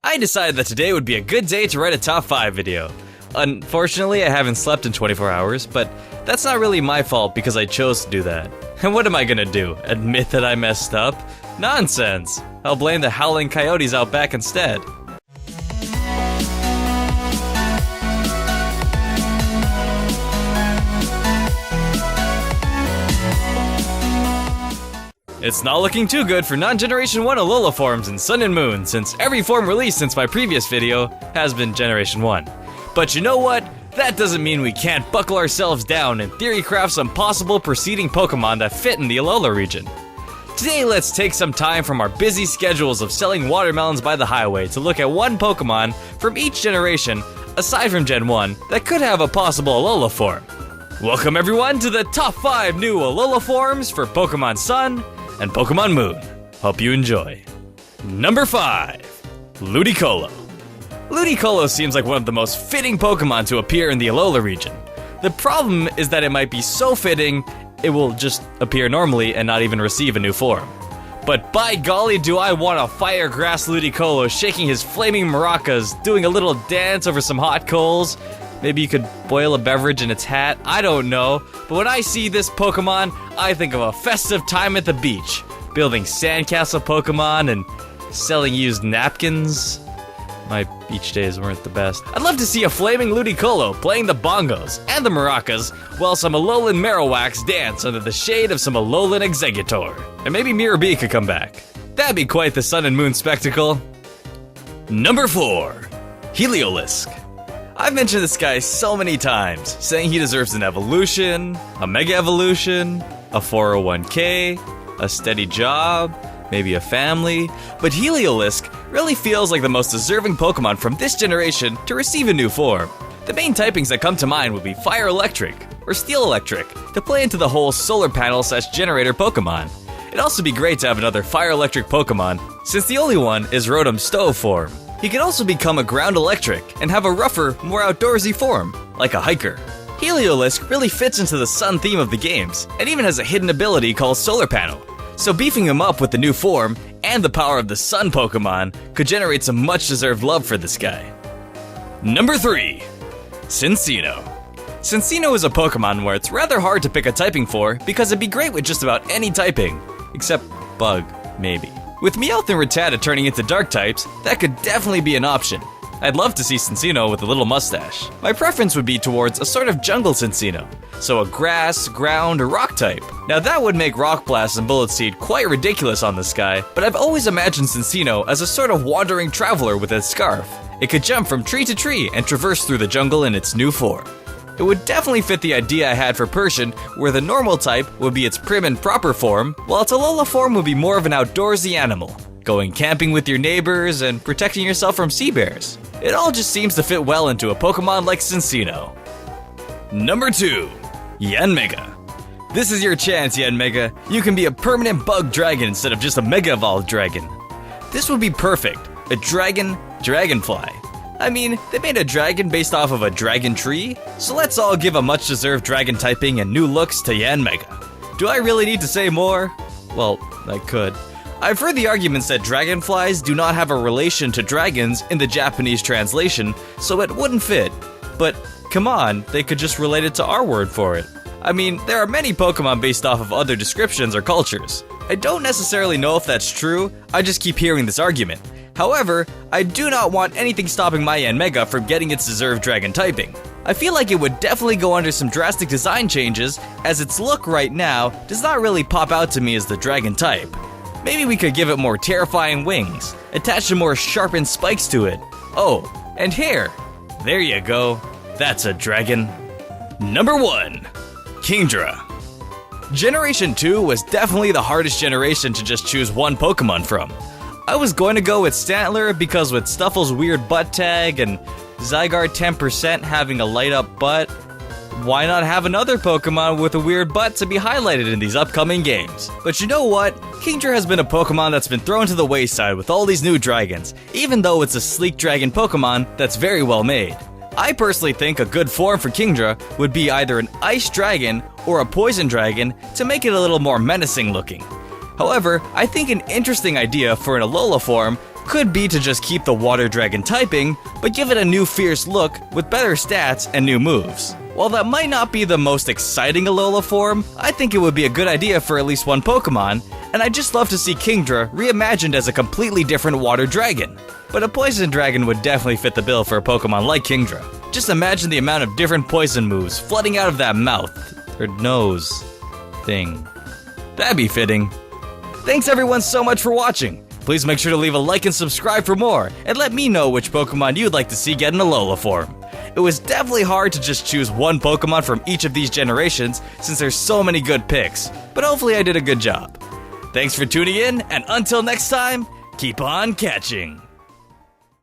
I decided that today would be a good day to write a top 5 video. Unfortunately, I haven't slept in 24 hours, but that's not really my fault because I chose to do that. And what am I gonna do? Admit that I messed up? Nonsense! I'll blame the howling coyotes out back instead. It's not looking too good for non-Generation 1 Alola Forms in Sun and Moon, since every form released since my previous video has been Generation 1. But you know what? That doesn't mean we can't buckle ourselves down and theory craft some possible preceding Pokemon that fit in the Alola region. Today, let's take some time from our busy schedules of selling watermelons by the highway to look at one Pokemon from each generation, aside from Gen 1, that could have a possible Alola form. Welcome everyone to the top 5 new Alola forms for Pokémon Sun and Pokémon Moon. Hope you enjoy. Number 5. Ludicolo. Ludicolo seems like one of the most fitting Pokemon to appear in the Alola region. The problem is that it might be so fitting, it will just appear normally and not even receive a new form. But by golly, do I want a fire grass Ludicolo shaking his flaming maracas, doing a little dance over some hot coals. Maybe you could boil a beverage in its hat, I don't know. But when I see this Pokemon, I think of a festive time at the beach, building sandcastle Pokemon and selling used napkins. My beach days weren't the best. I'd love to see a flaming Ludicolo playing the bongos and the maracas while some Alolan Marowaks dance under the shade of some Alolan Exeggutor. And maybe Mirabee could come back. That'd be quite the Sun and Moon spectacle. Number 4. Heliolisk. I've mentioned this guy so many times, saying he deserves an evolution, a mega evolution, a 401k, a steady job, maybe a family, but Heliolisk really feels like the most deserving Pokemon from this generation to receive a new form. The main typings that come to mind would be Fire Electric or Steel Electric to play into the whole solar panel / generator Pokemon. It'd also be great to have another Fire Electric Pokemon, since the only one is Rotom Stove form. He can also become a Ground Electric and have a rougher, more outdoorsy form, like a hiker. Heliolisk really fits into the sun theme of the games, and even has a hidden ability called Solar Panel. So beefing him up with the new form and the power of the sun Pokemon could generate some much-deserved love for this guy. Number 3. Cinccino. Cinccino is a Pokemon where it's rather hard to pick a typing for because it'd be great with just about any typing, except Bug, maybe. With Meowth and Rattata turning into dark types, that could definitely be an option. I'd love to see Cinccino with a little mustache. My preference would be towards a sort of jungle Cinccino, so a grass, ground, or rock type. Now that would make Rock Blast and Bullet Seed quite ridiculous on this guy, but I've always imagined Cinccino as a sort of wandering traveler with a scarf. It could jump from tree to tree and traverse through the jungle in its new form. It would definitely fit the idea I had for Persian, where the normal type would be its prim and proper form, while its Alola form would be more of an outdoorsy animal, going camping with your neighbors and protecting yourself from sea bears. It all just seems to fit well into a Pokemon like Cinccino. Number 2. Yanmega. This is your chance, Yanmega. You can be a permanent bug dragon instead of just a Mega Evolved dragon. This would be perfect. A dragonfly. I mean, they made a dragon based off of a dragon tree, so let's all give a much-deserved dragon typing and new looks to Yanmega. Do I really need to say more? Well, I could. I've heard the arguments that dragonflies do not have a relation to dragons in the Japanese translation, so it wouldn't fit. But come on, they could just relate it to our word for it. I mean, there are many Pokemon based off of other descriptions or cultures. I don't necessarily know if that's true, I just keep hearing this argument. However, I do not want anything stopping my Yanmega from getting its deserved dragon typing. I feel like it would definitely go under some drastic design changes, as its look right now does not really pop out to me as the dragon type. Maybe we could give it more terrifying wings, attach some more sharpened spikes to it. Oh, and hair. There you go. That's a dragon. Number 1. Kingdra. Generation 2 was definitely the hardest generation to just choose one Pokemon from. I was going to go with Stantler because with Stuffle's weird butt tag and Zygarde 10% having a light up butt, why not have another Pokemon with a weird butt to be highlighted in these upcoming games? But you know what? Kingdra has been a Pokemon that's been thrown to the wayside with all these new dragons, even though it's a sleek dragon Pokemon that's very well made. I personally think a good form for Kingdra would be either an Ice Dragon or a Poison Dragon to make it a little more menacing looking. However, I think an interesting idea for an Alola form could be to just keep the water dragon typing, but give it a new fierce look with better stats and new moves. While that might not be the most exciting Alola form, I think it would be a good idea for at least one Pokemon, and I'd just love to see Kingdra reimagined as a completely different water dragon. But a poison dragon would definitely fit the bill for a Pokemon like Kingdra. Just imagine the amount of different poison moves flooding out of that mouth, or nose, thing. That'd be fitting. Thanks everyone so much for watching. Please make sure to leave a like and subscribe for more, and let me know which Pokemon you'd like to see get an Alola form. It was definitely hard to just choose one Pokemon from each of these generations since there's so many good picks, but hopefully I did a good job. Thanks for tuning in, and until next time, keep on catching!